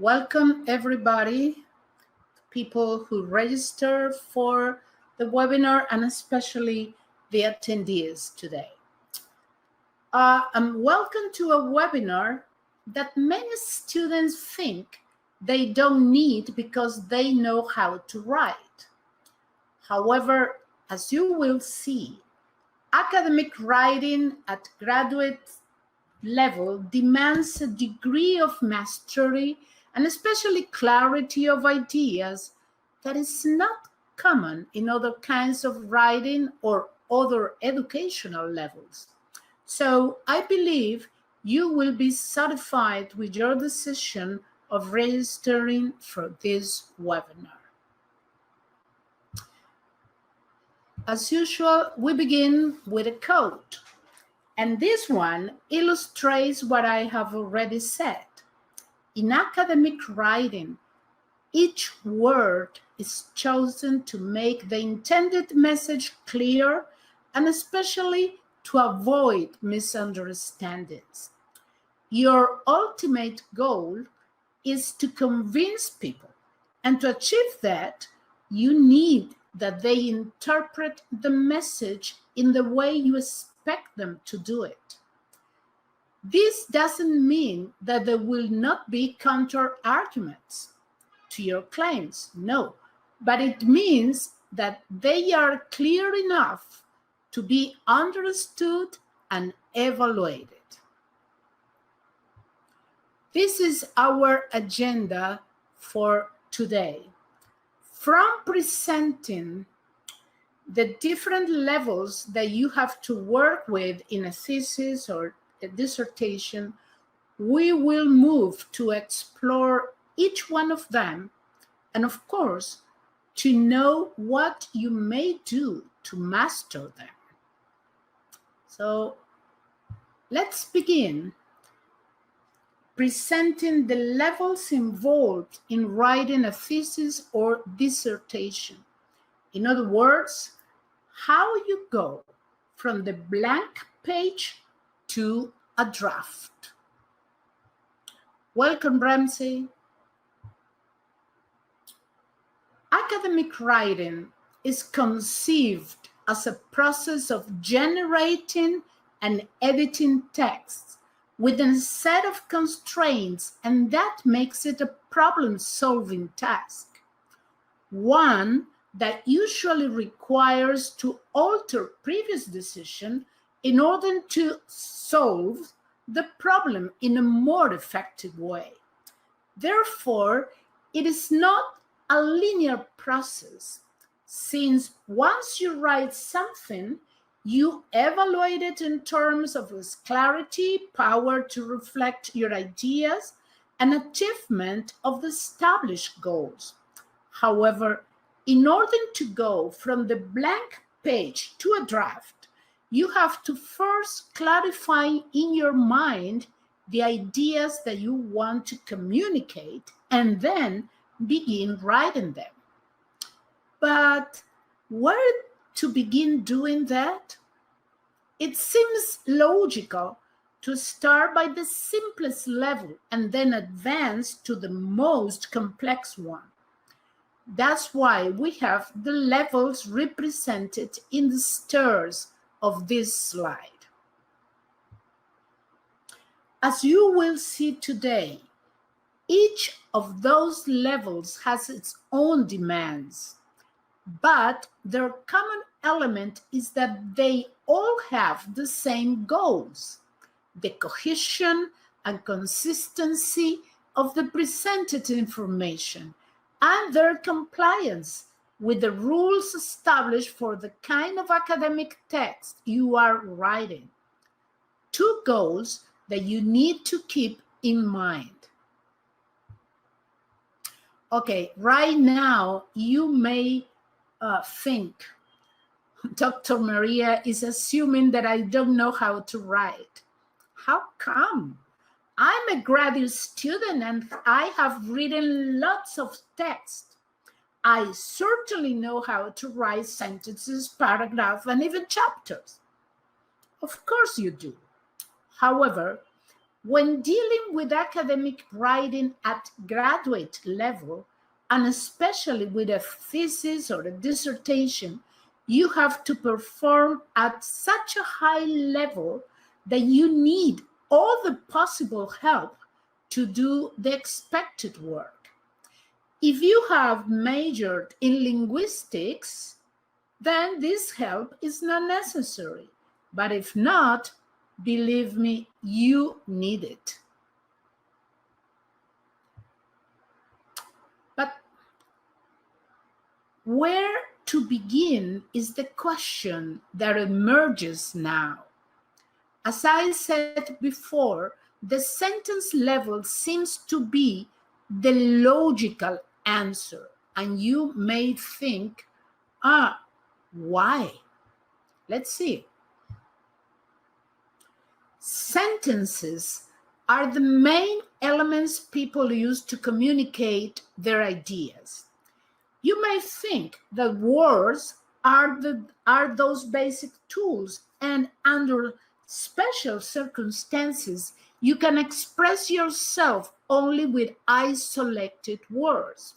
Welcome everybody, people who register for the webinar and especially the attendees today. Welcome to a webinar that many students think they don't need because they know how to write. However, as you will see, academic writing at graduate level demands a degree of mastery and especially clarity of ideas that is not common in other kinds of writing or other educational levels. So I believe you will be satisfied with your decision of registering for this webinar. As usual, we begin with a quote. And this one illustrates what I have already said. In academic writing, each word is chosen to make the intended message clear and especially to avoid misunderstandings. Your ultimate goal is to convince people, and to achieve that, you need that they interpret the message in the way you expect them to do it. This doesn't mean that there will not be counter-arguments to your claims, no, but it means that they are clear enough to be understood and evaluated. This is our agenda for today. From presenting the different levels that you have to work with in a thesis or a dissertation, we will move to explore each one of them and, of course, to know what you may do to master them. So let's begin presenting the levels involved in writing a thesis or dissertation. In other words, how you go from the blank page to a draft. Welcome, Ramsey. Academic writing is conceived as a process of generating and editing texts within a set of constraints, and that makes it a problem-solving task. One that usually requires to alter previous decision in order to solve the problem in a more effective way. Therefore, it is not a linear process, since once you write something, you evaluate it in terms of its clarity, power to reflect your ideas, and achievement of the established goals. However, in order to go from the blank page to a draft, you have to first clarify in your mind the ideas that you want to communicate and then begin writing them. But where to begin doing that? It seems logical to start by the simplest level and then advance to the most complex one. That's why we have the levels represented in the stairs of this slide. As you will see today, each of those levels has its own demands, but their common element is that they all have the same goals: the cohesion and consistency of the presented information and their compliance with the rules established for the kind of academic text you are writing. Two goals that you need to keep in mind. Okay, right now you may think Dr. Maria is assuming that I don't know how to write. How come? I'm a graduate student and I have written lots of text. I certainly know how to write sentences, paragraphs, and even chapters. Of course you do. However, When dealing with academic writing at graduate level, and especially with a thesis or a dissertation, you have to perform at such a high level that you need all the possible help to do the expected work. If you have majored in linguistics, then this help is not necessary. But if not, believe me, you need it. But where to begin is the question that emerges now. As I said before, the sentence level seems to be the logical answer. And you may think, why? Let's see. Sentences are the main elements people use to communicate their ideas. You may think that words are those basic tools, and under special circumstances, you can express yourself only with I-selected words.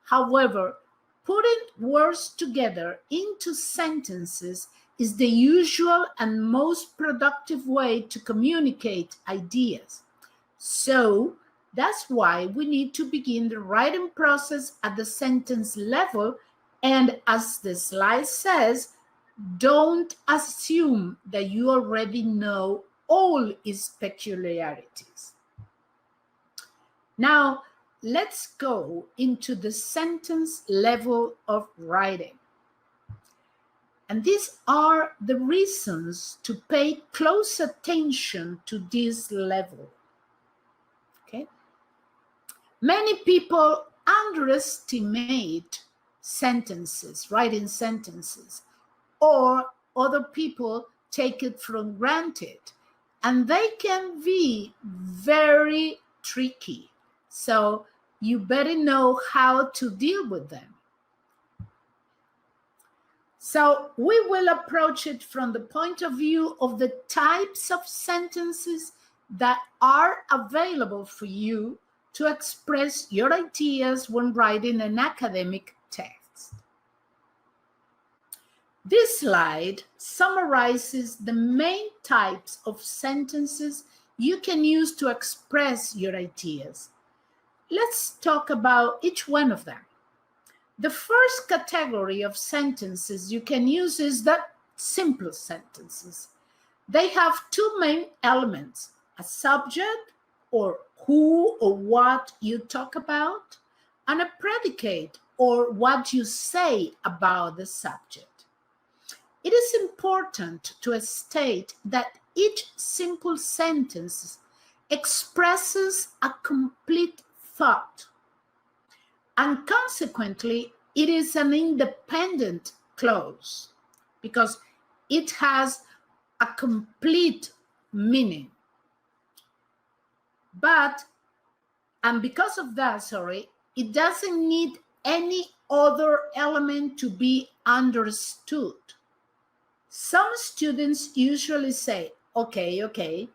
However, putting words together into sentences is the usual and most productive way to communicate ideas. So that's why we need to begin the writing process at the sentence level, and as the slide says, don't assume that you already know all its peculiarities. Now, let's go into the sentence level of writing. And these are the reasons to pay close attention to this level. Okay? Many people underestimate sentences, writing sentences, or other people take it for granted, and they can be very tricky. So you better know how to deal with them. So we will approach it from the point of view of the types of sentences that are available for you to express your ideas when writing an academic text. This slide summarizes the main types of sentences you can use to express your ideas. Let's talk about each one of them. The first category of sentences you can use is the simple sentences. They have two main elements: a subject, or who or what you talk about, and a predicate, or what you say about the subject. It is important to state that each simple sentence expresses a complete thought, and consequently, it is an independent clause because it has a complete meaning. Because of that, it doesn't need any other element to be understood. Some students usually say, okay,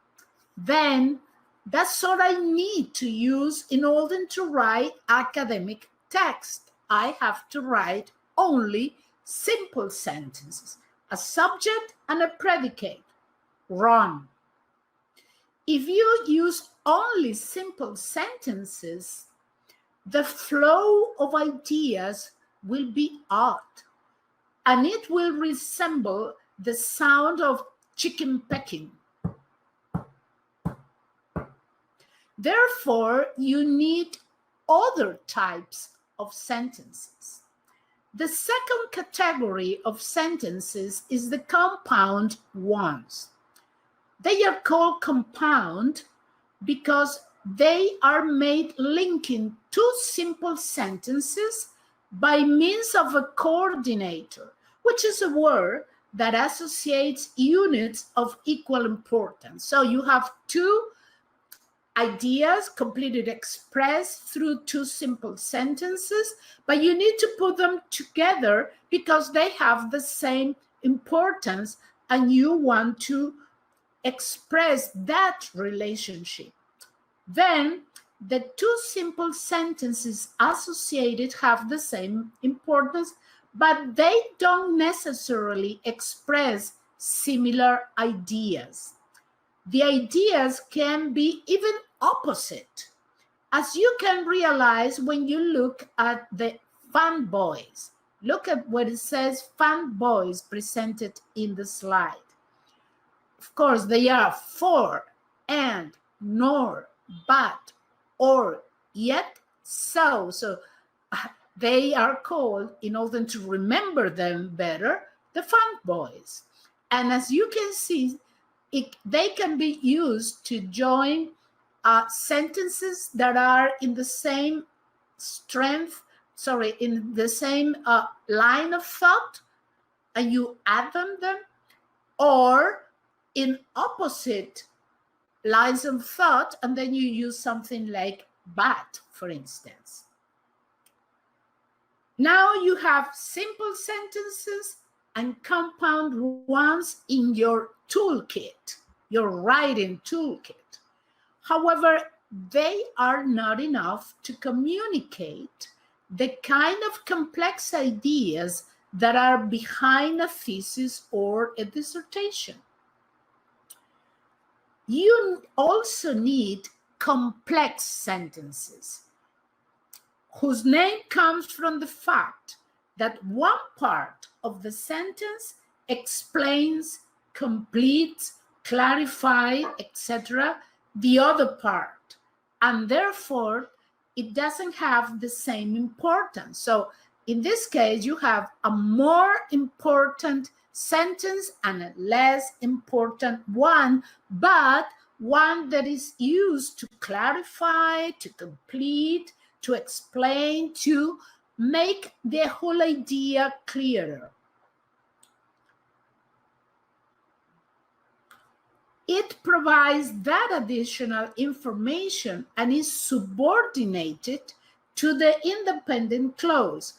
then that's all I need to use in order to write academic text. I have to write only simple sentences, a subject and a predicate. Wrong. If you use only simple sentences, the flow of ideas will be odd, and it will resemble the sound of chicken pecking. Therefore, you need other types of sentences. The second category of sentences is the compound ones. They are called compound because they are made linking two simple sentences by means of a coordinator, which is a word that associates units of equal importance. So you have two ideas completely expressed through two simple sentences, but you need to put them together because they have the same importance and you want to express that relationship. Then the two simple sentences associated have the same importance, but they don't necessarily express similar ideas. The ideas can be even opposite, as you can realize when you look at the fanboys. Look at what it says, fanboys, presented in the slide. Of course, they are for, and, nor, but, or, yet, so. So they are called, in order to remember them better, the fanboys. And as you can see, they can be used to join sentences that are in the same in the same line of thought, and you add them, or in opposite lines of thought, and then you use something like but, for instance. Now you have simple sentences and compound ones in your toolkit, your writing toolkit. However, they are not enough to communicate the kind of complex ideas that are behind a thesis or a dissertation. You also need complex sentences, whose name comes from the fact that one part of the sentence explains, completes, clarifies, etc., the other part, and therefore it doesn't have the same importance. So in this case, you have a more important sentence and a less important one, but one that is used to clarify, to complete, to explain, to make the whole idea clearer. It provides that additional information and is subordinated to the independent clause,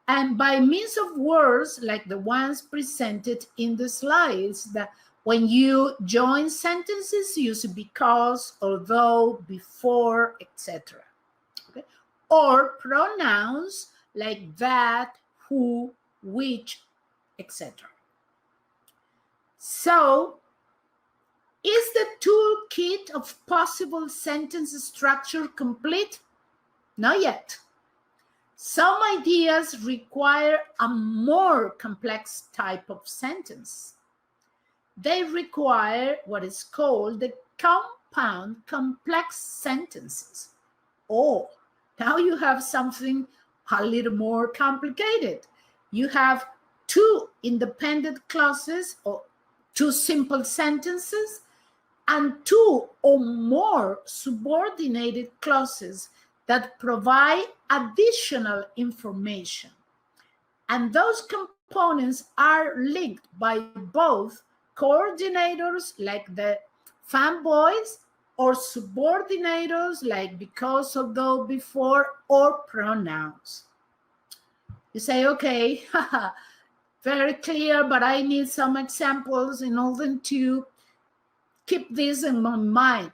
and by means of words like the ones presented in the slides, that when you join sentences, use because, although, before, etc. Okay? Or pronouns like that, who, which, etc. So, is the toolkit of possible sentence structure complete? Not yet. Some ideas require a more complex type of sentence. They require what is called the compound complex sentences. Oh, now you have something a little more complicated. You have two independent clauses or two simple sentences and two or more subordinated clauses that provide additional information. And those components are linked by both coordinators like the fanboys or subordinators like because, although, before, or pronouns. You say, okay, very clear, but I need some examples in order to keep this in my mind.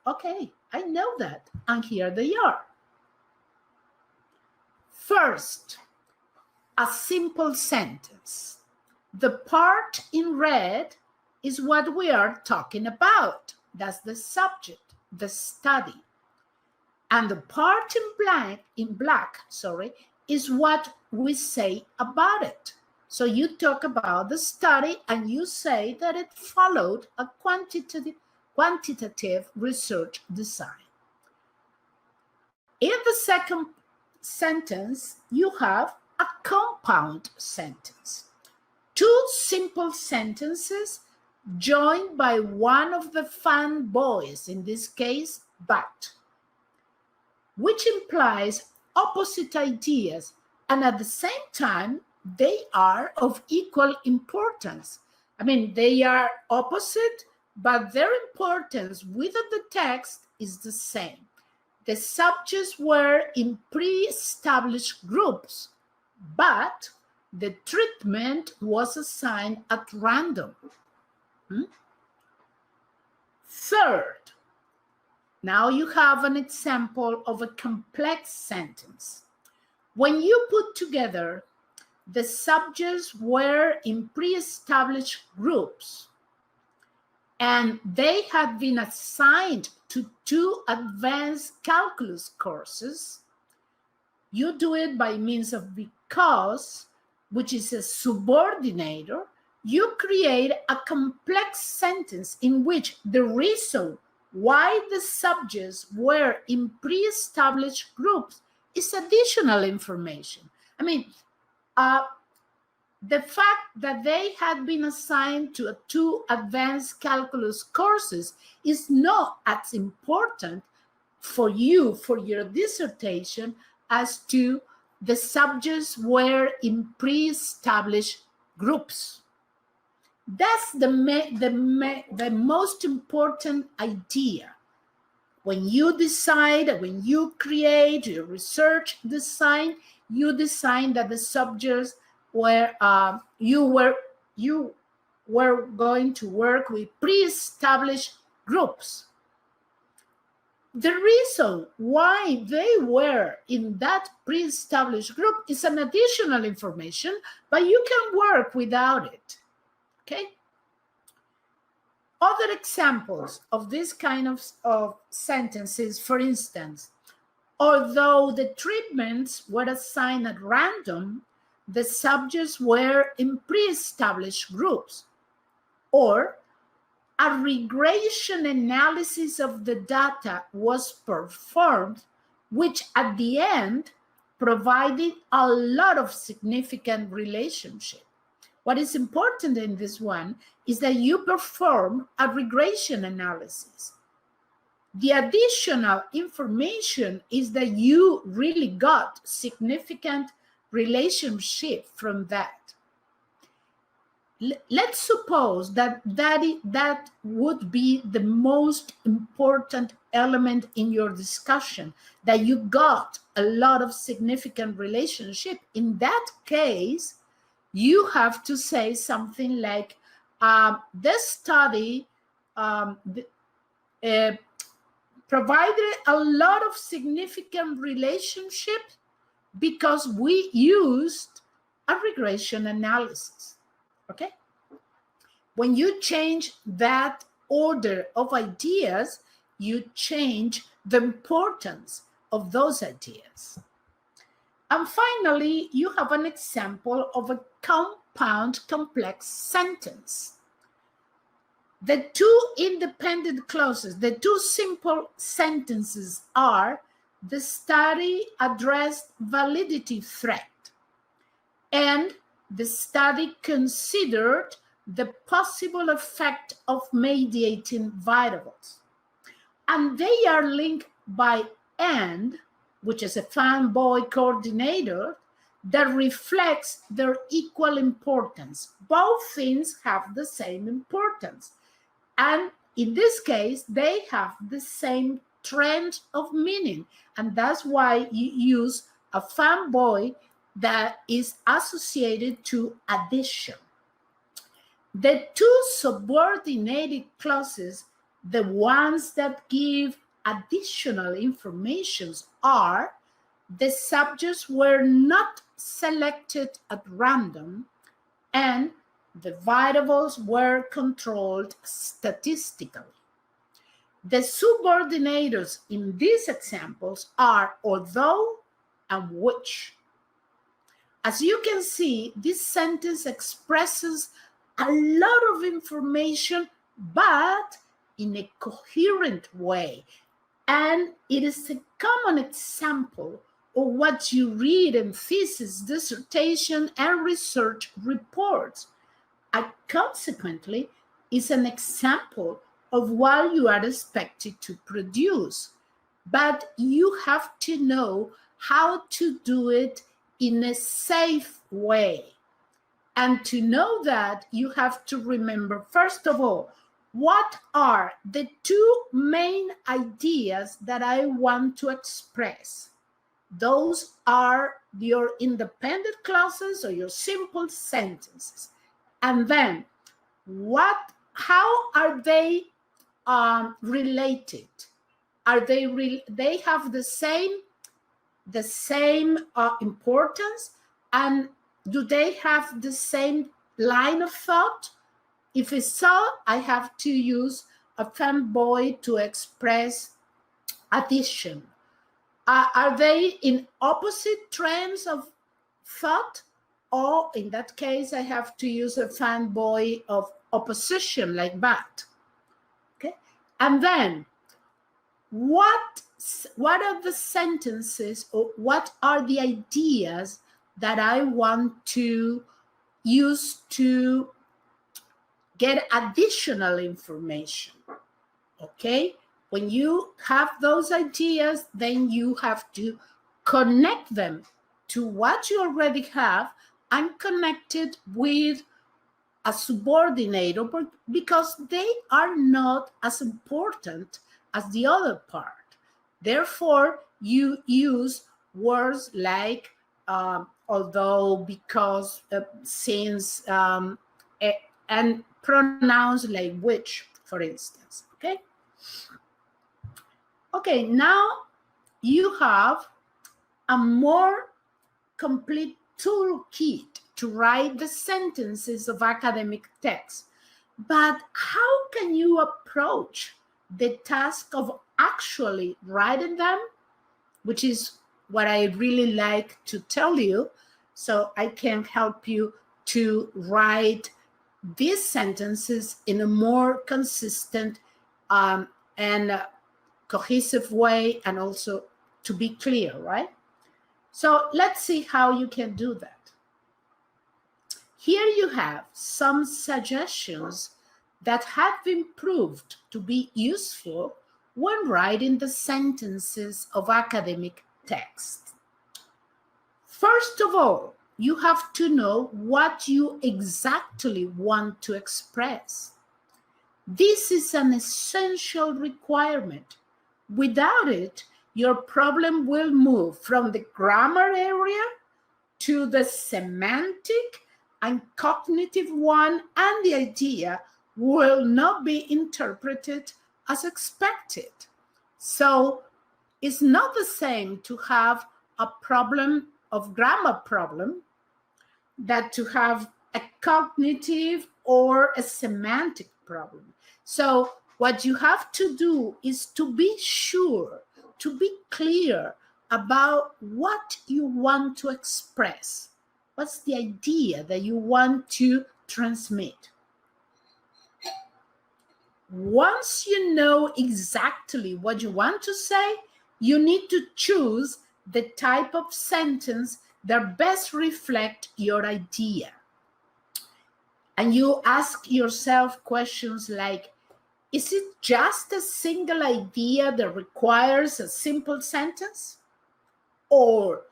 Okay, I know that, and here they are. First, a simple sentence. The part in red is what we are talking about. That's the subject, the study. And the part in black, is what we say about it. So you talk about the study and you say that it followed a quantitative research design. In the second sentence, you have a compound sentence. Two simple sentences joined by one of the fanboys, in this case, but, which implies opposite ideas, and at the same time, they are of equal importance. I mean, they are opposite, but their importance within the text is the same. The subjects were in pre-established groups, but the treatment was assigned at random. Third, now you have an example of a complex sentence. When you put together the subjects were in pre-established groups and they had been assigned to 2 advanced calculus courses, you do it by means of because, which is a subordinator. You create a complex sentence in which the reason why the subjects were in pre-established groups is additional information. I mean, the fact that they had been assigned to 2 advanced calculus courses is not as important for you, for your dissertation, as to the subjects were in pre-established groups. That's the most important idea. When you decide, when you create your research design, you design that the subjects where you were going to work with pre-established groups. The reason why they were in that pre-established group is an additional information, but you can work without it, okay? Other examples of this kind of sentences, for instance, although the treatments were assigned at random, the subjects were in pre-established groups. Or, a regression analysis of the data was performed, which at the end provided a lot of significant relationship. What is important in this one is that you perform a regression analysis. The additional information is that you really got significant relationship from that. Let's suppose that that would be the most important element in your discussion, that you got a lot of significant relationship. In that case, you have to say something like, this study provided a lot of significant relationship because we used a regression analysis. Okay? When you change that order of ideas, you change the importance of those ideas. And finally, you have an example of a compound complex sentence. The 2 independent clauses, the 2 simple sentences are: the study addressed validity threat, and the study considered the possible effect of mediating variables. And they are linked by and, which is a fanboy coordinator that reflects their equal importance. Both things have the same importance. And in this case, they have the same trend of meaning. And that's why you use a fanboy that is associated to addition. The 2 subordinated clauses, the ones that give additional information, are: the subjects were not selected at random, and the variables were controlled statistically. The subordinators in these examples are although and which. As you can see, this sentence expresses a lot of information, but in a coherent way. And it is a common example of what you read in thesis, dissertation, and research reports. And consequently, is an example of what you are expected to produce. But you have to know how to do it in a safe way. And to know that, you have to remember, first of all, what are the 2 main ideas that I want to express? Those are your independent clauses or your simple sentences. And then, how are they related? Are they have the same importance, and do they have the same line of thought? If it's so, I have to use a fanboy to express addition. Are they in opposite trends of thought? Or in that case, I have to use a fanboy of opposition, like that. Okay, and then what are the sentences, or what are the ideas that I want to use to get additional information? Okay, when you have those ideas, then you have to connect them to what you already have and connect it with a subordinator, because they are not as important as the other part. Therefore, you use words like although, because, since, and pronouns like which, for instance. Okay. Okay, now you have a more complete toolkit to write the sentences of academic texts. But how can you approach the task of actually writing them, which is what I really like to tell you, so I can help you to write these sentences in a more consistent and cohesive way, and also to be clear, right? So let's see how you can do that. Here you have some suggestions that have been proved to be useful when writing the sentences of academic texts. First of all, you have to know what you exactly want to express. This is an essential requirement. Without it, your problem will move from the grammar area to the semantic and cognitive one, and the idea will not be interpreted as expected. So it's not the same to have a problem of grammar problem that to have a cognitive or a semantic problem. So what you have to do is to be sure, to be clear about what you want to express. What's the idea that you want to transmit? Once you know exactly what you want to say, you need to choose the type of sentence that best reflect your idea. And you ask yourself questions like, is it just a single idea that requires a simple sentence? Or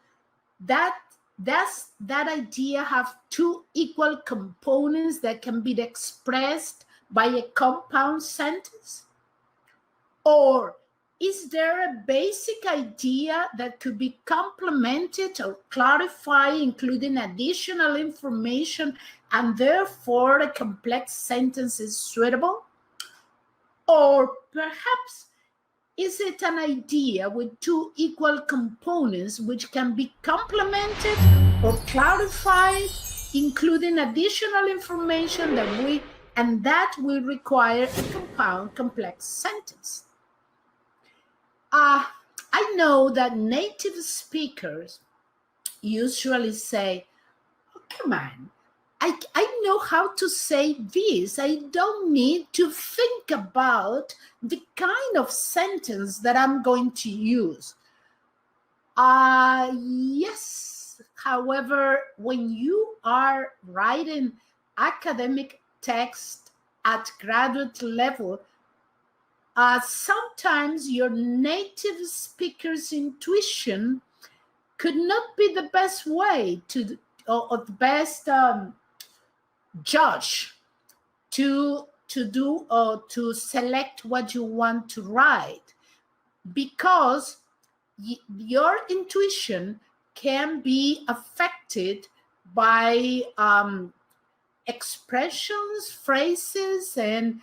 does that idea have two equal components that can be expressed by a compound sentence? Or is there a basic idea that could be complemented or clarified, including additional information, and therefore a complex sentence is suitable? Or perhaps, is it an idea with two equal components which can be complemented or clarified, including additional information that will require a compound, complex sentence? I know that native speakers usually say, oh, come on, I know how to say this. I don't need to think about the kind of sentence that I'm going to use. Yes. However, when you are writing academic text at graduate level, sometimes your native speaker's intuition could not be the best way to, or the best judge to do or to select what you want to write, because your intuition can be affected by expressions, phrases, and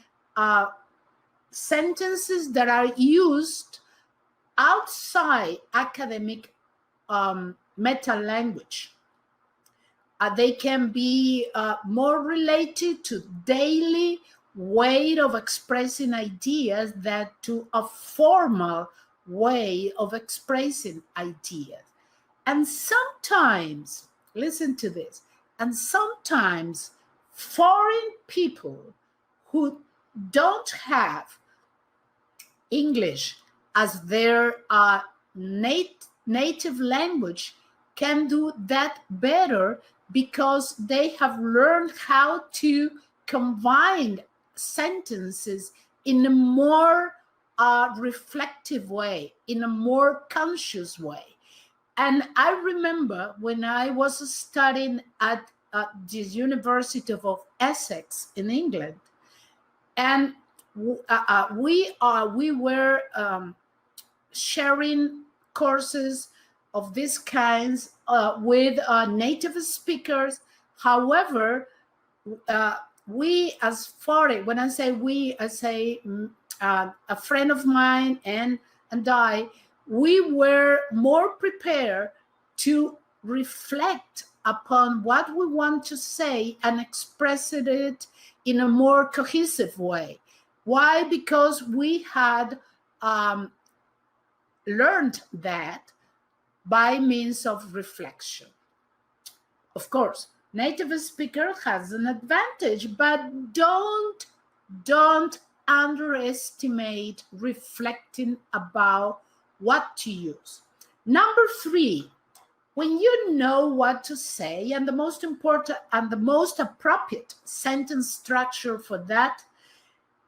sentences that are used outside academic meta language. They can be more related to daily way of expressing ideas than to a formal way of expressing ideas. And sometimes, listen to this, and sometimes foreign people who don't have English as their native language can do that better because they have learned how to combine sentences in a more reflective way, in a more conscious way. And I remember when I was studying at the University of Essex in England, and we were sharing courses of these kinds with native speakers. However, we as foreign, when I say we, I say a friend of mine and I, we were more prepared to reflect upon what we want to say and express it in a more cohesive way. Why? Because we had learned that by means of reflection. Of course, native speaker has an advantage, but don't underestimate reflecting about what to use. Number 3, when you know what to say and the most important and the most appropriate sentence structure for that,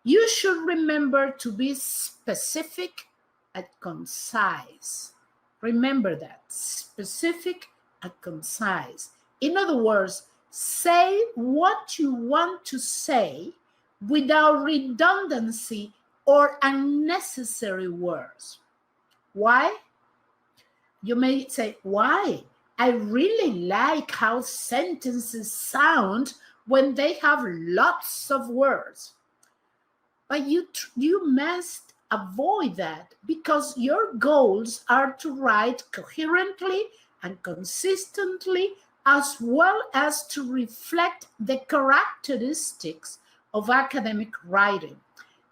you should remember to be specific and concise. Remember that, specific and concise. In other words, say what you want to say without redundancy or unnecessary words. Why? You may say, why? I really like how sentences sound when they have lots of words. But you must avoid that because your goals are to write coherently and consistently, as well as to reflect the characteristics of academic writing.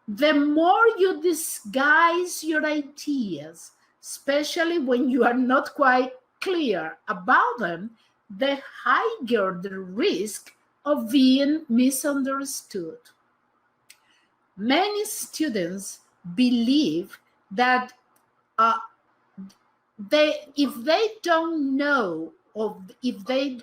The more you disguise your ideas, especially when you are not quite clear about them, the higher the risk of being misunderstood. Many students believe that if they don't know, or if they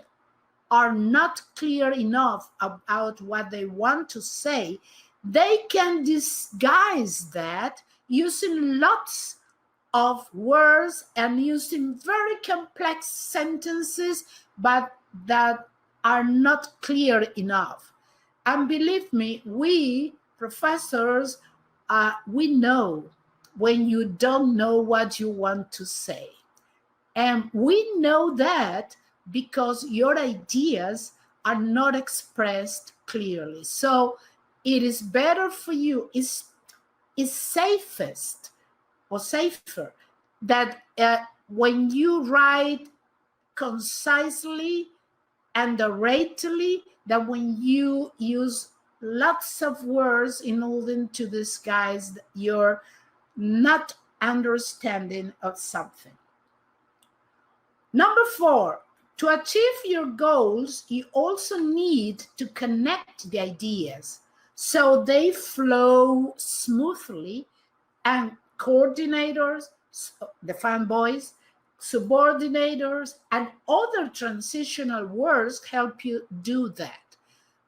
are not clear enough about what they want to say, they can disguise that using lots of words and using very complex sentences, but that are not clear enough. And believe me, we professors, we know when you don't know what you want to say. And we know that because your ideas are not expressed clearly. So it is better for you, it's safest or safer that when you write concisely and directly, that when you use lots of words in order to disguise your not understanding of something. Number 4, to achieve your goals, you also need to connect the ideas so they flow smoothly, and coordinators, the fanboys, subordinators, and other transitional words help you do that.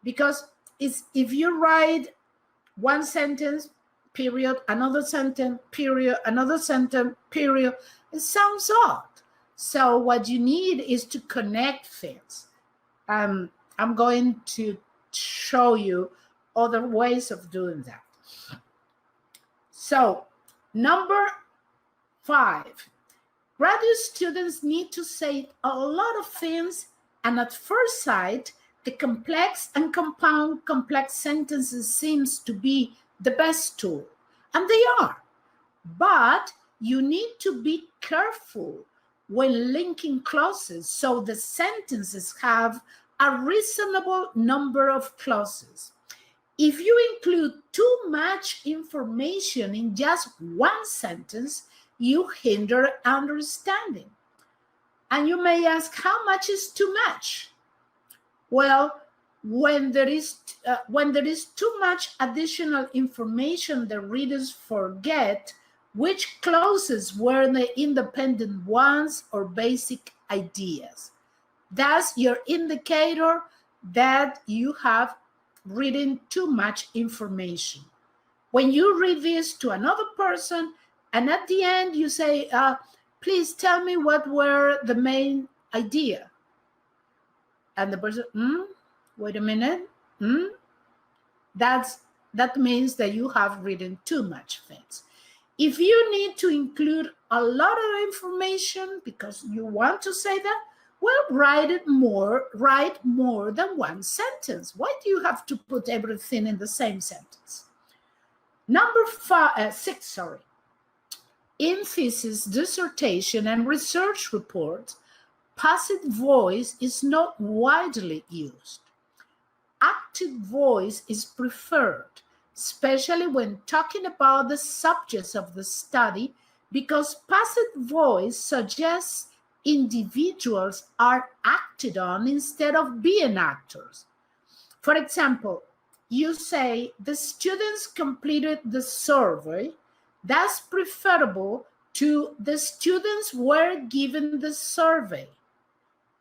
Because if you write one sentence, period, another sentence, period, another sentence, period, it sounds odd. So what you need is to connect things. I'm going to show you other ways of doing that. So, number 5, graduate students need to say a lot of things, and at first sight, the complex and compound complex sentences seems to be the best tool. And they are. But you need to be careful when linking clauses so the sentences have a reasonable number of clauses. If you include too much information in just one sentence, you hinder understanding. And you may ask, how much is too much? Well, when there is too much additional information, the readers forget which clauses were the independent ones or basic ideas. That's your indicator that you have reading too much information. When you read this to another person and at the end you say, please tell me what were the main idea. And the person, wait a minute, that means that you have written too much things. If you need to include a lot of information because you want to say that, well, write more than one sentence. Why do you have to put everything in the same sentence? Number 6, in thesis, dissertation, and research reports, passive voice is not widely used. Active voice is preferred, especially when talking about the subjects of the study, because passive voice suggests individuals are acted on instead of being actors. For example, you say the students completed the survey. That's preferable to the students were given the survey,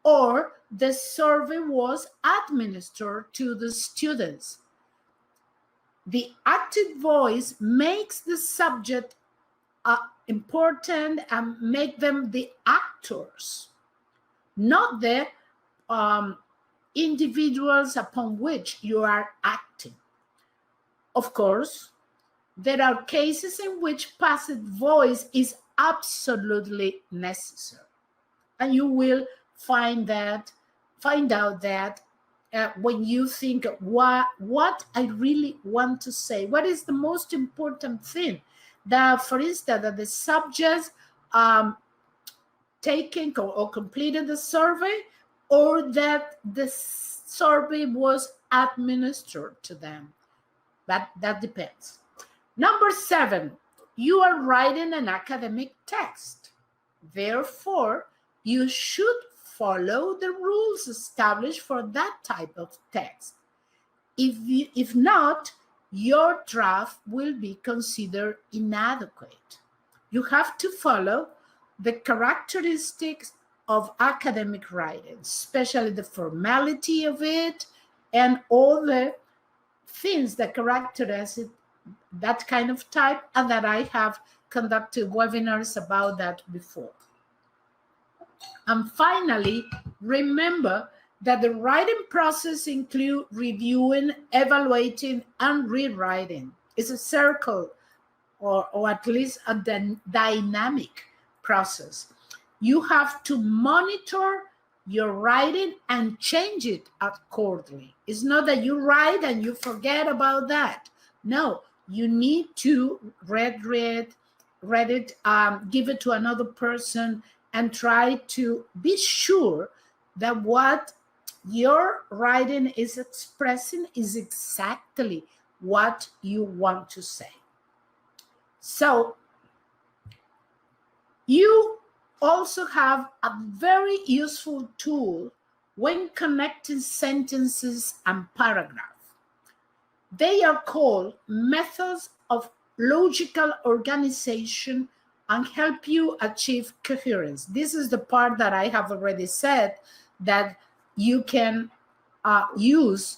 or the survey was administered to the students. The active voice makes the subject important and make them the actors, not the individuals upon which you are acting. Of course, there are cases in which passive voice is absolutely necessary, and you will find out that when you think what I really want to say, what is the most important thing, that, for instance, that the subjects taken or completed the survey, or that the survey was administered to them. But that depends. Number 7, you are writing an academic text. Therefore, you should follow the rules established for that type of text. If not, your draft will be considered inadequate. You have to follow the characteristics of academic writing, especially the formality of it and all the things that characterize it, that kind of type, and that I have conducted webinars about that before. And finally, remember that the writing process includes reviewing, evaluating, and rewriting. It's a circle, or at least a dynamic process. You have to monitor your writing and change it accordingly. It's not that you write and you forget about that. No, you need to read it, give it to another person, and try to be sure that what your writing is expressing is exactly what you want to say. So you also have a very useful tool when connecting sentences and paragraphs. They are called methods of logical organization and help you achieve coherence. This is the part that I have already said, that you can use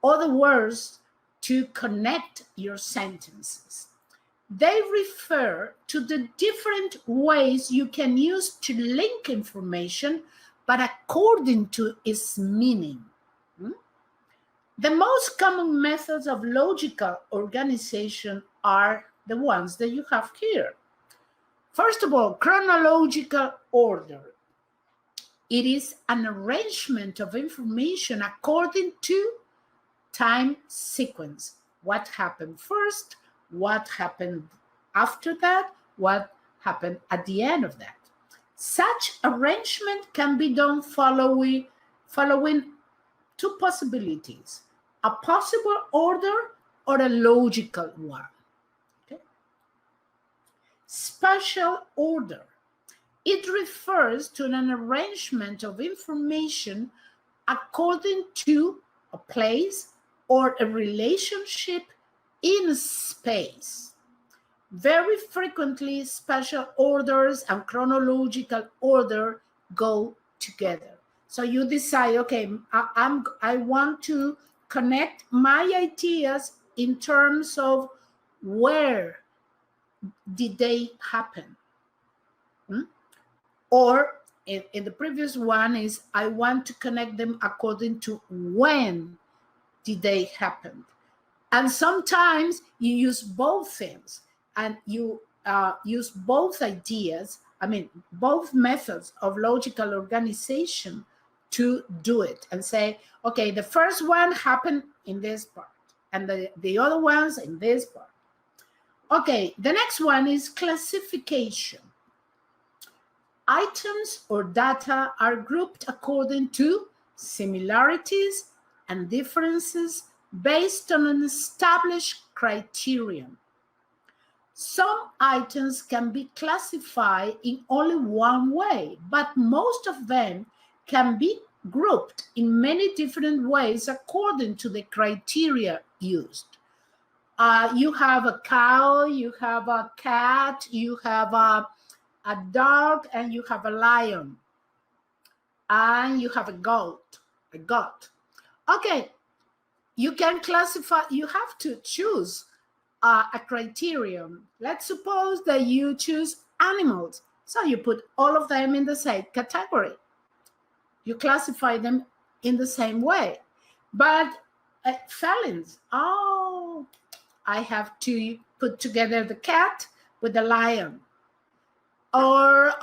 other words to connect your sentences. They refer to the different ways you can use to link information, but according to its meaning. The most common methods of logical organization are the ones that you have here. First of all, chronological order. It is an arrangement of information according to time sequence. What happened first, what happened after that, what happened at the end of that. Such arrangement can be done following two possibilities: a possible order or a logical one. Okay? Spatial order. It refers to an arrangement of information according to a place or a relationship in space. Very frequently, spatial orders and chronological order go together. So you decide, okay, I want to connect my ideas in terms of where did they happen. Or in the previous one is, I want to connect them according to when did they happen. And sometimes you use both things, and you use both ideas, both methods of logical organization to do it, and say, okay, the first one happened in this part, and the other ones in this part. Okay, the next one is classification. Items or data are grouped according to similarities and differences based on an established criterion. Some items can be classified in only one way, but most of them can be grouped in many different ways according to the criteria used. You have a cow, you have a cat, you have a dog, and you have a lion, and you have a goat. Okay, you can classify, you have to choose a criterion. Let's suppose that you choose animals. So you put all of them in the same category. You classify them in the same way. But felons, I have to put together the cat with the lion. Or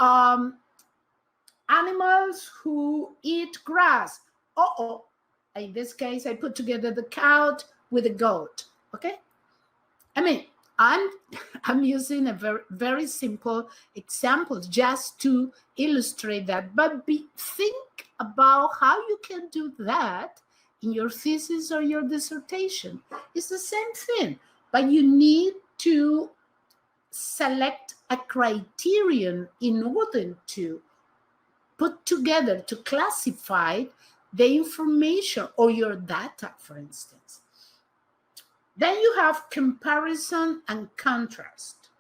animals who eat grass. In this case, I put together the cow with the goat. Okay? I'm using a very, very simple example just to illustrate that. But think about how you can do that in your thesis or your dissertation. It's the same thing, but you need to select a criterion in order to put together, to classify the information or your data, for instance. Then you have comparison and contrast.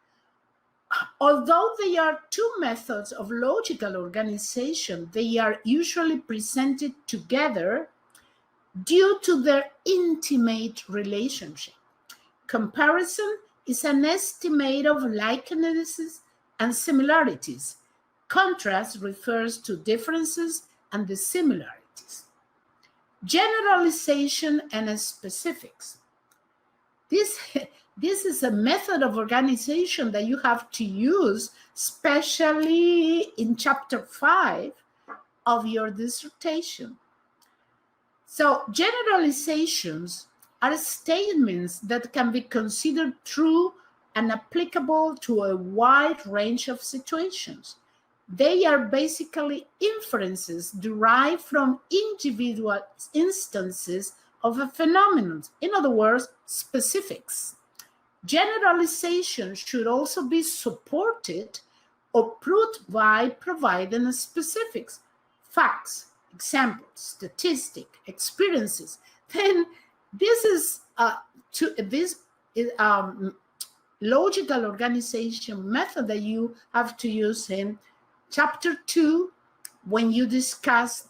Although they are two methods of logical organization, they are usually presented together due to their intimate relationship. Comparison is an estimate of likenesses and similarities. Contrast refers to differences and the similarities. Generalization and specifics. This is a method of organization that you have to use, especially in chapter 5 of your dissertation. So generalizations are statements that can be considered true and applicable to a wide range of situations. They are basically inferences derived from individual instances of a phenomenon. In other words, specifics. Generalization should also be supported or proved by providing specifics, facts, examples, statistics, experiences. Then this is logical organization method that you have to use in chapter 2 when you discuss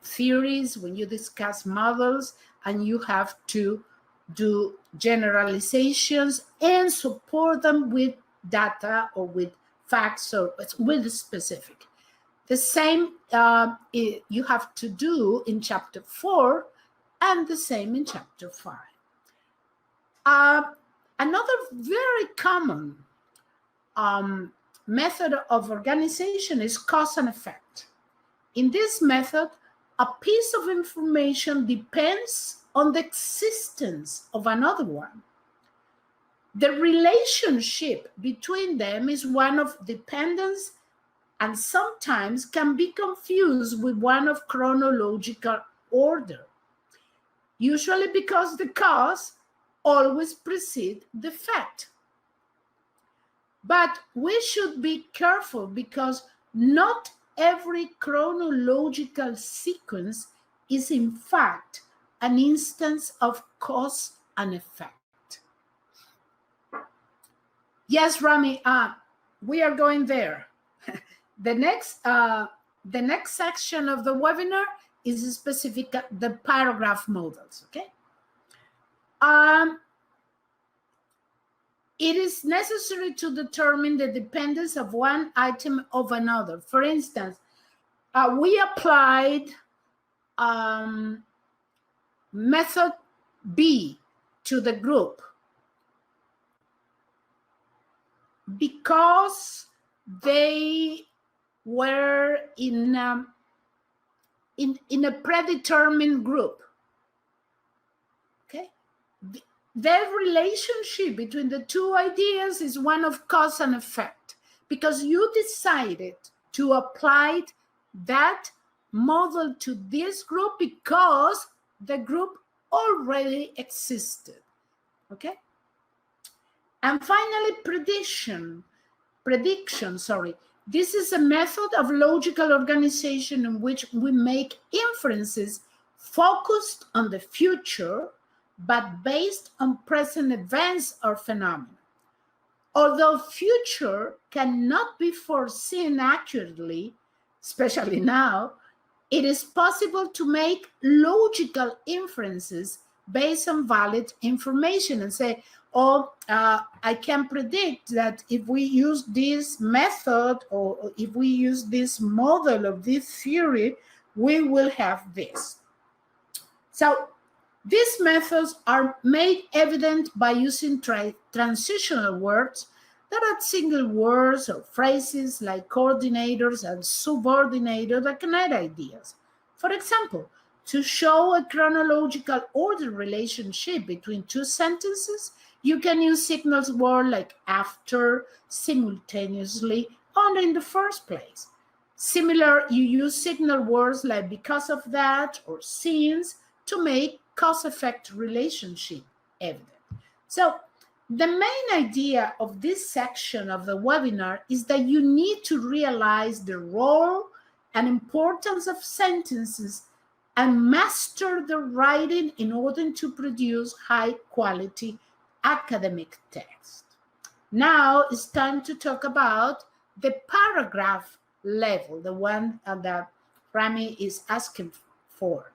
theories, when you discuss models, and you have to do generalizations and support them with data or with facts or with specific. The same you have to do in chapter 4 and the same in chapter 5. Another very common method of organization is cause and effect. In this method, a piece of information depends on the existence of another one. The relationship between them is one of dependence and sometimes can be confused with one of chronological order, usually because the cause always precedes the effect. But we should be careful because not every chronological sequence is in fact an instance of cause and effect. Yes, Rami, we are going there. The next section of the webinar is specific the paragraph models. Okay. It is necessary to determine the dependence of one item of another. For instance, we applied method B to the group because they were in a predetermined group. Okay, the relationship between the two ideas is one of cause and effect because you decided to apply that model to this group because the group already existed. Okay. And finally, prediction. This is a method of logical organization in which we make inferences focused on the future, but based on present events or phenomena. Although future cannot be foreseen accurately, especially now, it is possible to make logical inferences based on valid information and say, oh, I can predict that if we use this method or if we use this model of this theory, we will have this. So these methods are made evident by using transitional words that are single words or phrases like coordinators and subordinators that connect ideas. For example, to show a chronological order relationship between two sentences, you can use signals words like after, simultaneously, or in the first place. Similar, you use signal words like because of that or since to make cause-effect relationship evident. So the main idea of this section of the webinar is that you need to realize the role and importance of sentences and master the writing in order to produce high-quality academic text. Now it's time to talk about the paragraph level, the one that Rami is asking for.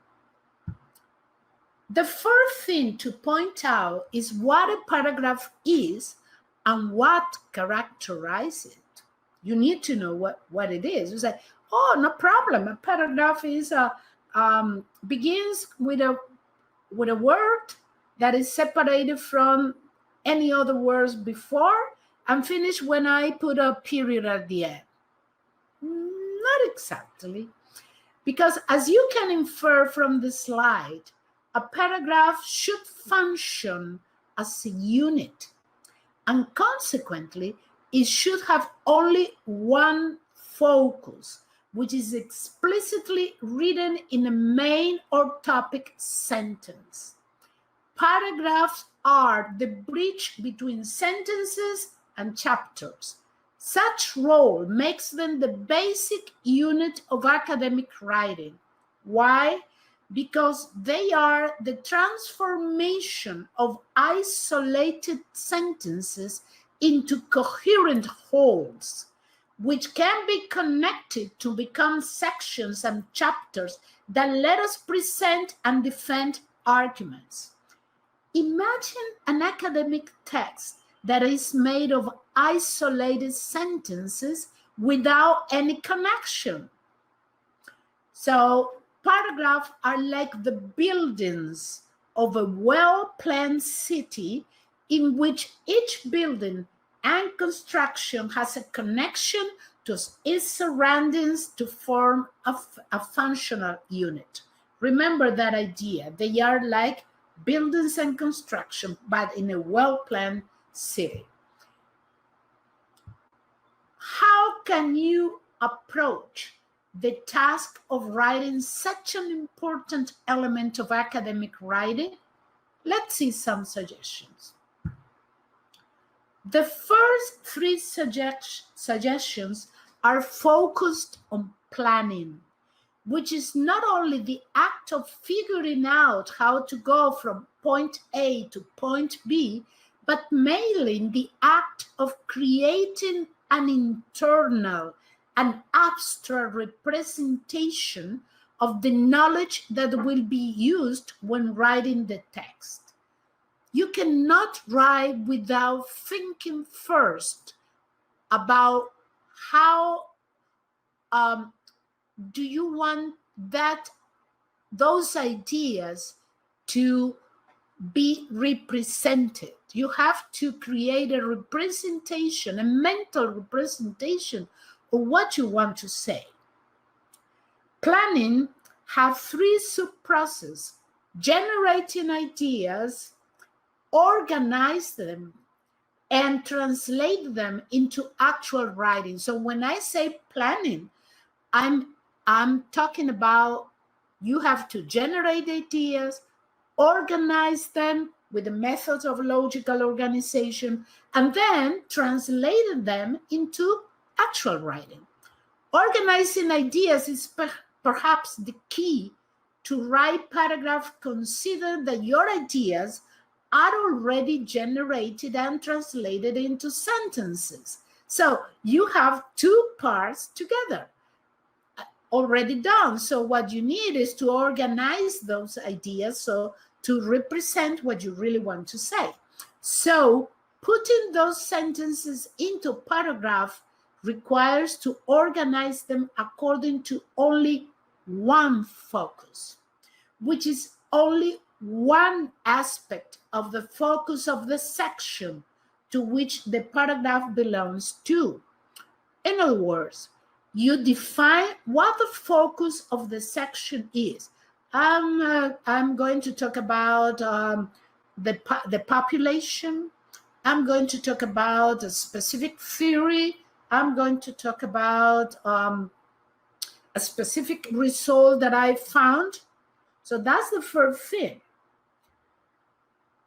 The first thing to point out is what a paragraph is and what characterizes it. You need to know what it is. You say, oh, no problem. A paragraph is begins with a word that is separated from any other words before and finish when I put a period at the end. Not exactly. Because as you can infer from the slide, a paragraph should function as a unit, and consequently, it should have only one focus, which is explicitly written in a main or topic sentence. Paragraphs are the bridge between sentences and chapters. Such role makes them the basic unit of academic writing. Why? Because they are the transformation of isolated sentences into coherent wholes, which can be connected to become sections and chapters that let us present and defend arguments. Imagine an academic text that is made of isolated sentences without any connection. So, paragraphs are like the buildings of a well-planned city in which each building and construction has a connection to its surroundings to form a functional unit. Remember that idea. They are like buildings and construction, but in a well-planned city. How can you approach the task of writing such an important element of academic writing? Let's see some suggestions. The first three suggestions are focused on planning, which is not only the act of figuring out how to go from point A to point B, but mainly the act of creating an internal and abstract representation of the knowledge that will be used when writing the text. You cannot write without thinking first about how do you want those ideas to be represented. You have to create a representation, a mental representation of what you want to say. Planning has three sub-processes: generating ideas, organize them, and translate them into actual writing. So when I say planning, I'm talking about you have to generate ideas, organize them with the methods of logical organization, and then translate them into actual writing. Organizing ideas is perhaps the key to write paragraph. Consider that your ideas are already generated and translated into sentences. So you have two parts together already done. So what you need is to organize those ideas so to represent what you really want to say. So putting those sentences into paragraph requires to organize them according to only one focus, which is only one aspect of the focus of the section to which the paragraph belongs to. In other words, you define what the focus of the section is. I'm going to talk about the population. I'm going to talk about a specific theory. I'm going to talk about a specific result that I found. So that's the first thing.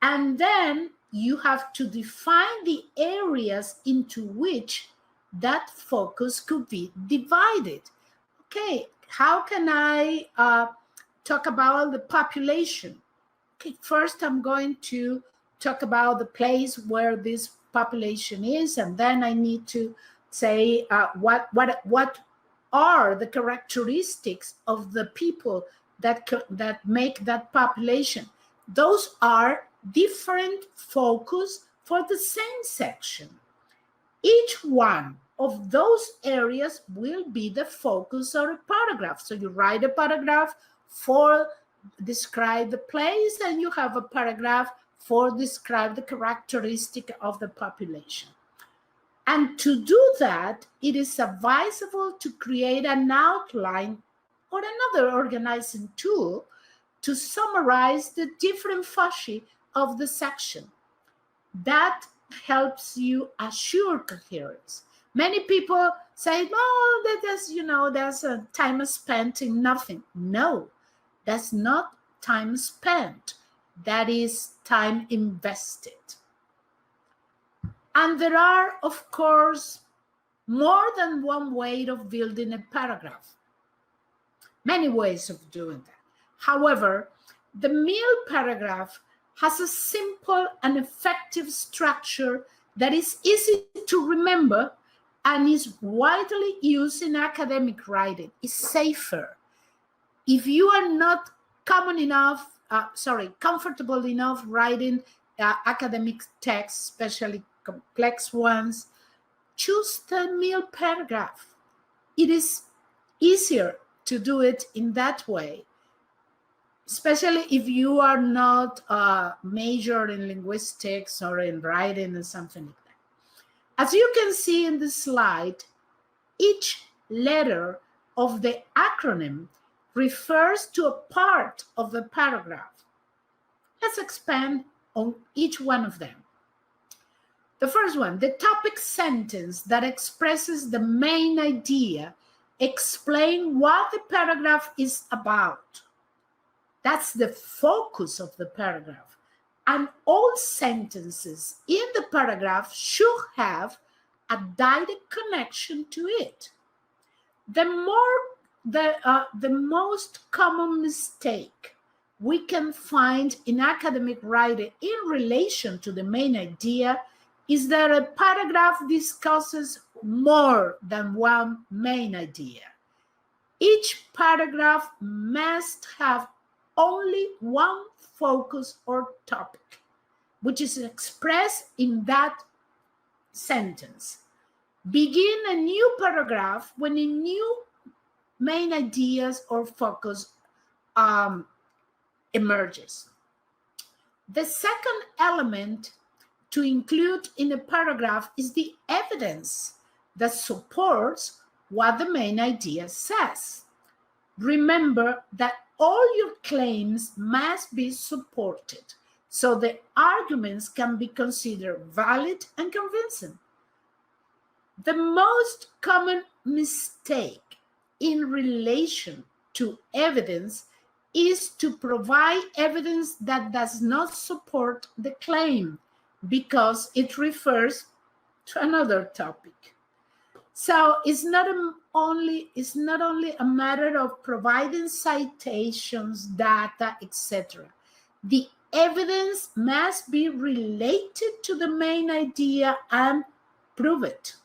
And then you have to define the areas into which that focus could be divided. Okay, how can I talk about the population? Okay, first I'm going to talk about the place where this population is, and then I need to say what are the characteristics of the people that make that population. Those are different focus for the same section. Each one of those areas will be the focus of a paragraph. So you write a paragraph for describe the place, and you have a paragraph for describe the characteristic of the population. And to do that, it is advisable to create an outline or another organizing tool to summarize the different fascia of the section. That helps you assure coherence. Many people say, oh, there's a time spent in nothing. No, that's not time spent. That is time invested. And there are, of course, more than one way of building a paragraph. Many ways of doing that. However, the Mill paragraph has a simple and effective structure that is easy to remember and is widely used in academic writing. It's safer. If you are not comfortable enough writing academic texts, especially complex ones, choose the Mill paragraph. It is easier to do it in that way, especially if you are not majored in linguistics or in writing or something like that. As you can see in the slide, each letter of the acronym refers to a part of the paragraph. Let's expand on each one of them. The first one, the topic sentence that expresses the main idea, explain what the paragraph is about. That's the focus of the paragraph. And all sentences in the paragraph should have a direct connection to it. The most common mistake we can find in academic writing in relation to the main idea is that a paragraph discusses more than one main idea. Each paragraph must have only one focus or topic, which is expressed in that sentence. Begin a new paragraph when a new main ideas or focus emerges. The second element to include in a paragraph is the evidence that supports what the main idea says. Remember that all your claims must be supported, so the arguments can be considered valid and convincing. The most common mistake in relation to evidence is to provide evidence that does not support the claim because it refers to another topic. So it's not only a matter of providing citations, data, etc. The evidence must be related to the main idea and prove it.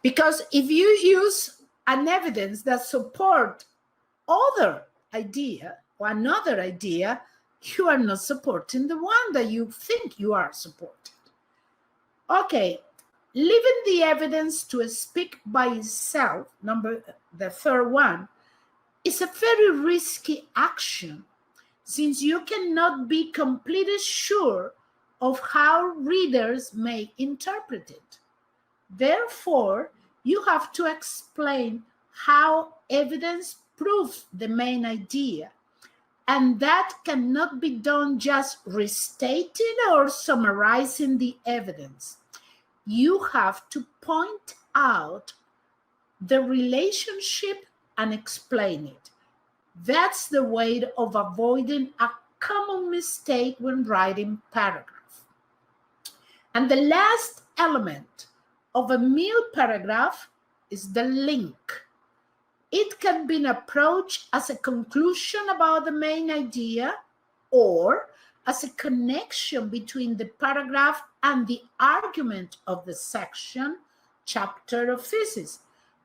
Because if you use an evidence that supports other idea or another idea, you are not supporting the one that you think you are supporting. Okay, leaving the evidence to speak by itself, the third one, is a very risky action since you cannot be completely sure of how readers may interpret it. Therefore, you have to explain how evidence proves the main idea, and that cannot be done just restating or summarizing the evidence. You have to point out the relationship and explain it. That's the way of avoiding a common mistake when writing paragraph. And the last element of a meal paragraph is the link. It can be approached as a conclusion about the main idea or as a connection between the paragraph and the argument of the section, chapter, or thesis.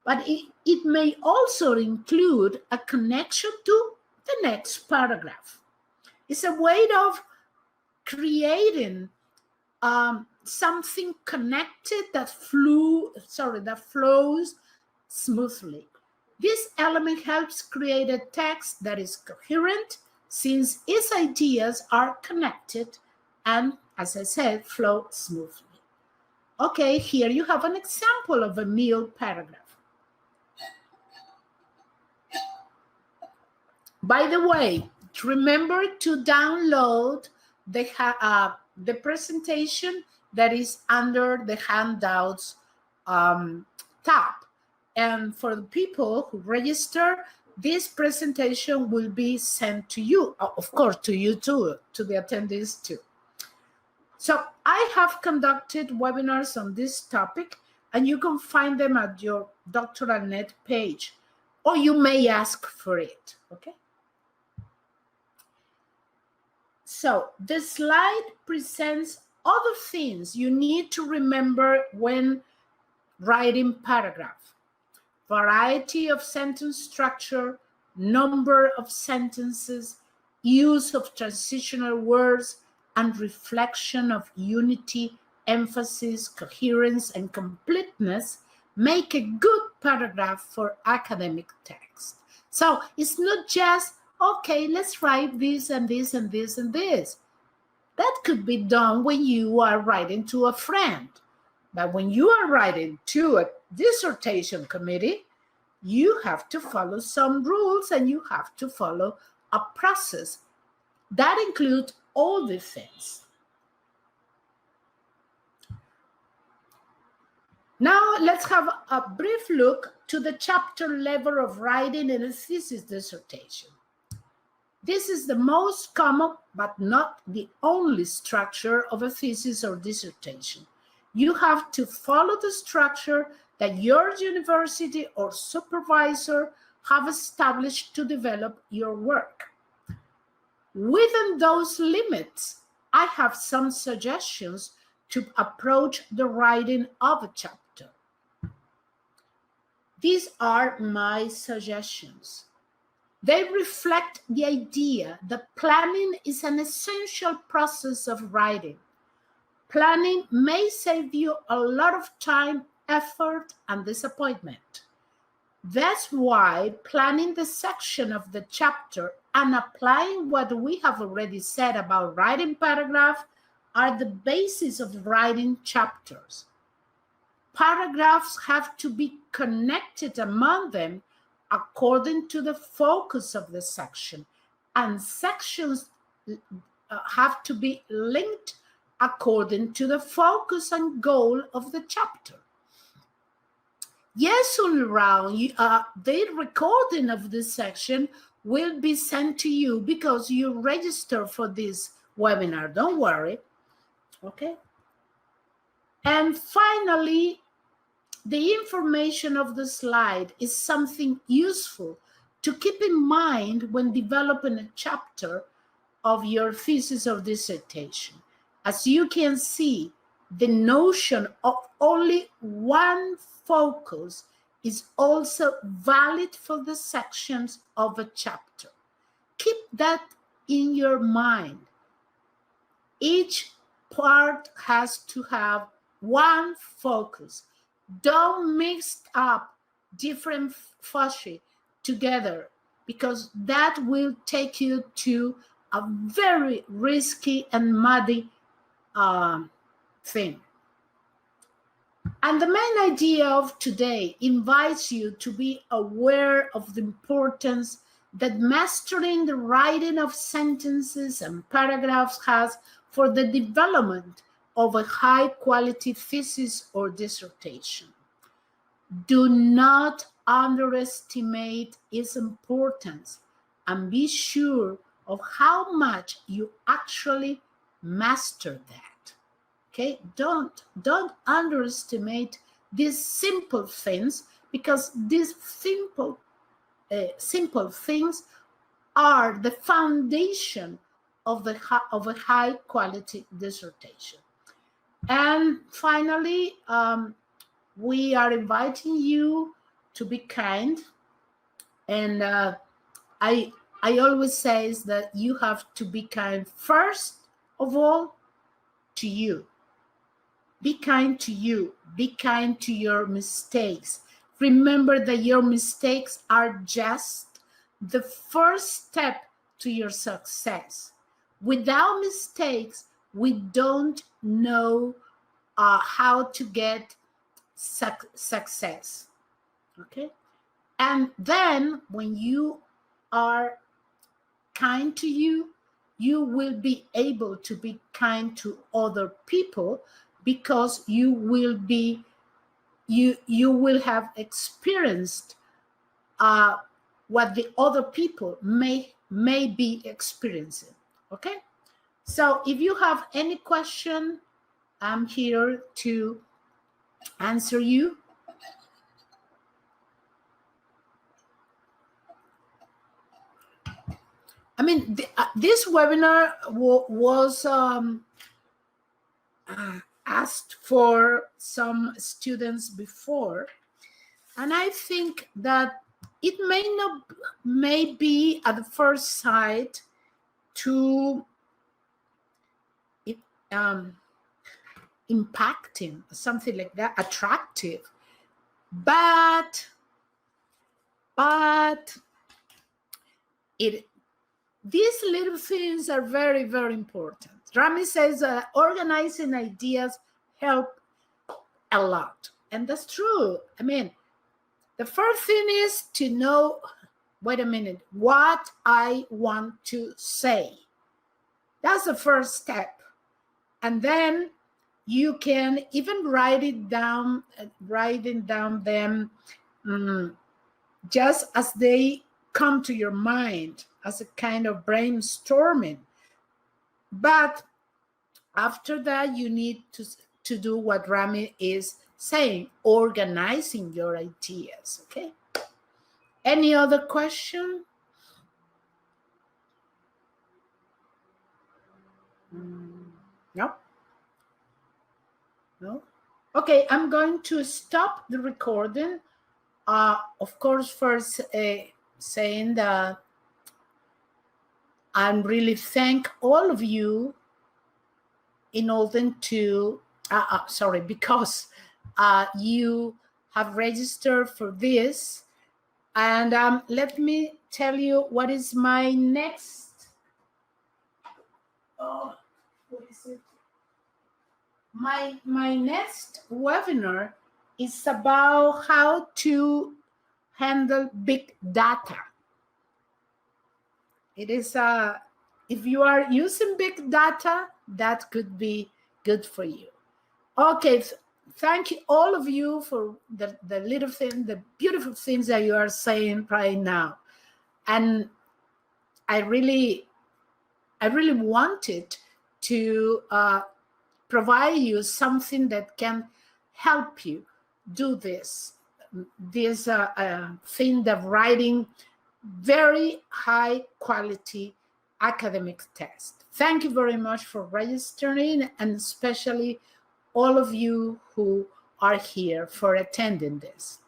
But it may also include a connection to the next paragraph. It's a way of creating something connected that flows smoothly. This element helps create a text that is coherent since its ideas are connected and, as I said, flow smoothly. Okay, here you have an example of a meal paragraph. By the way, remember to download the presentation that is under the handouts tab. And for the people who register, this presentation will be sent to you, of course, to you too, to the attendees too. So I have conducted webinars on this topic, and you can find them at your Doctoral.net page, or you may ask for it, okay? So the slide presents other things you need to remember when writing paragraph. Variety of sentence structure, number of sentences, use of transitional words, and reflection of unity, emphasis, coherence, and completeness make a good paragraph for academic text. So it's not just, okay, let's write this and this and this and this. That could be done when you are writing to a friend. But when you are writing to a dissertation committee, you have to follow some rules and you have to follow a process that includes all these things. Now let's have a brief look to the chapter level of writing in a thesis dissertation. This is the most common but not the only structure of a thesis or dissertation. You have to follow the structure that your university or supervisor have established to develop your work. Within those limits, I have some suggestions to approach the writing of a chapter. These are my suggestions. They reflect the idea that planning is an essential process of writing. Planning may save you a lot of time, effort, and disappointment. That's why planning the section of the chapter and applying what we have already said about writing paragraphs are the basis of writing chapters. Paragraphs have to be connected among them according to the focus of the section, and sections have to be linked according to the focus and goal of the chapter. Yes, around the recording of this section will be sent to you because you register for this webinar. Don't worry. Okay. And finally, the information of the slide is something useful to keep in mind when developing a chapter of your thesis or dissertation. As you can see, the notion of only one focus is also valid for the sections of a chapter. Keep that in your mind. Each part has to have one focus. Don't mix up different fuzzy together because that will take you to a very risky and muddy thing. And the main idea of today invites you to be aware of the importance that mastering the writing of sentences and paragraphs has for the development of a high-quality thesis or dissertation. Do not underestimate its importance and be sure of how much you actually master that. Okay, don't underestimate these simple things because these simple things are the foundation of a high quality dissertation. And finally, we are inviting you to be kind. And I always say that you have to be kind first of all to you. Be kind to you. Be kind to your mistakes. Remember that your mistakes are just the first step to your success. Without mistakes, we don't know how to get success. Okay? And then when you are kind to you, you will be able to be kind to other people because you will have experienced what the other people may be experiencing. Okay, so if you have any question, I'm here to answer you. I mean, this webinar was asked for some students before, and I think that it may be at the first sight too impacting, something like that, attractive, but these little things are very, very important. Rami says organizing ideas help a lot. And that's true. I mean, the first thing is to know, wait a minute, what I want to say. That's the first step. And then You can even writing down them just as they come to your mind, as a kind of brainstorming. But after that, you need to do what Rami is saying, organizing your ideas, okay? Any other question? No? No? Okay, I'm going to stop the recording. Of course, first saying that I really thank all of you in order to, sorry, because you have registered for this. And let me tell you what is my next, what is it? My next webinar is about how to handle big data. It is if you are using big data, that could be good for you. Okay, thank you all of you for the little thing, the beautiful things that you are saying right now. And I really wanted to provide you something that can help you do this thing of writing very high quality academic text. Thank you very much for registering, and especially all of you who are here for attending this.